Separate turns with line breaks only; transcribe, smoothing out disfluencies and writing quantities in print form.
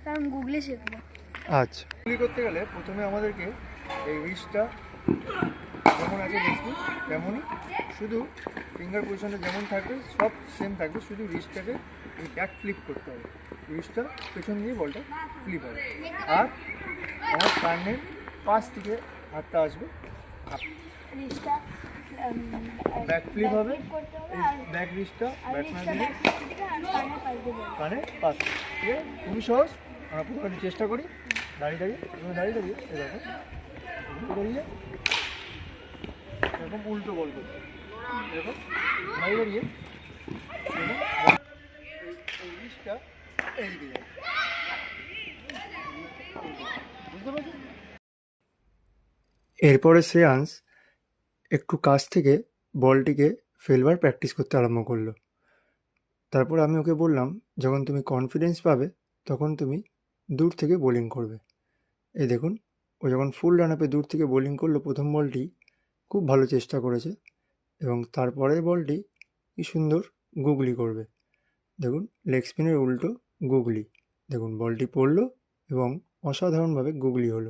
কারণ গুগলি শিখবো।
আচ্ছা, গুগলি করতে গেলে প্রথমে আমাদেরকে এই রিস্টটা যেমন আছে দেখি তেমনই, শুধু ফিঙ্গার পজিশনটা যেমন থাকবে সব সেম থাকবে, শুধু রিস্টটাকে এই ব্যাক ফ্লিপ করতে হবে। রিস্টটা পেছন দিয়ে বলটা ফ্লিপ হবে, আর আমার কানের পাশ থেকে হাতটা আসবে,
রিস্টটা
ব্যাক ফ্লিপ হবে,
করতে হবে,
এই
আর
ব্যাক রিস্টটা ব্যাক না দিলে
কানের পাশ দিয়ে বলবো।
কানে পাশ। ঠিক আছে, খুবই সহজ। আমরা প্রথমে চেষ্টা করি দাঁড়িয়ে দাঁড়িয়ে, প্রথমে দাঁড়িয়ে দাঁড়িয়ে এরকম উল্টো দাঁড়িয়ে এরকম উল্টো বল করতে, এরকম দাঁড়িয়ে দাঁড়িয়ে এরকম এই রিস্টটা এইদিকে যাবে, বুঝতে পারছি। এরপরে শ্রেয়াংশ একটু কাছ থেকে বলটিকে ফেলবার প্র্যাকটিস করতে আরম্ভ করলো। তারপর আমি ওকে বললাম, যখন তুমি কনফিডেন্স পাবে তখন তুমি দূর থেকে বোলিং করবে। এই দেখুন, ও যখন ফুল রান আপে দূর থেকে বোলিং করলো, প্রথম বলটি খুব ভালো চেষ্টা করেছে, এবং তারপরের বলটি কি সুন্দর গুগলি করবে। দেখুন, লেগ স্পিনের উল্টো গুগলি। দেখুন বলটি পড়লো এবং অসাধারণভাবে গুগলি হলো।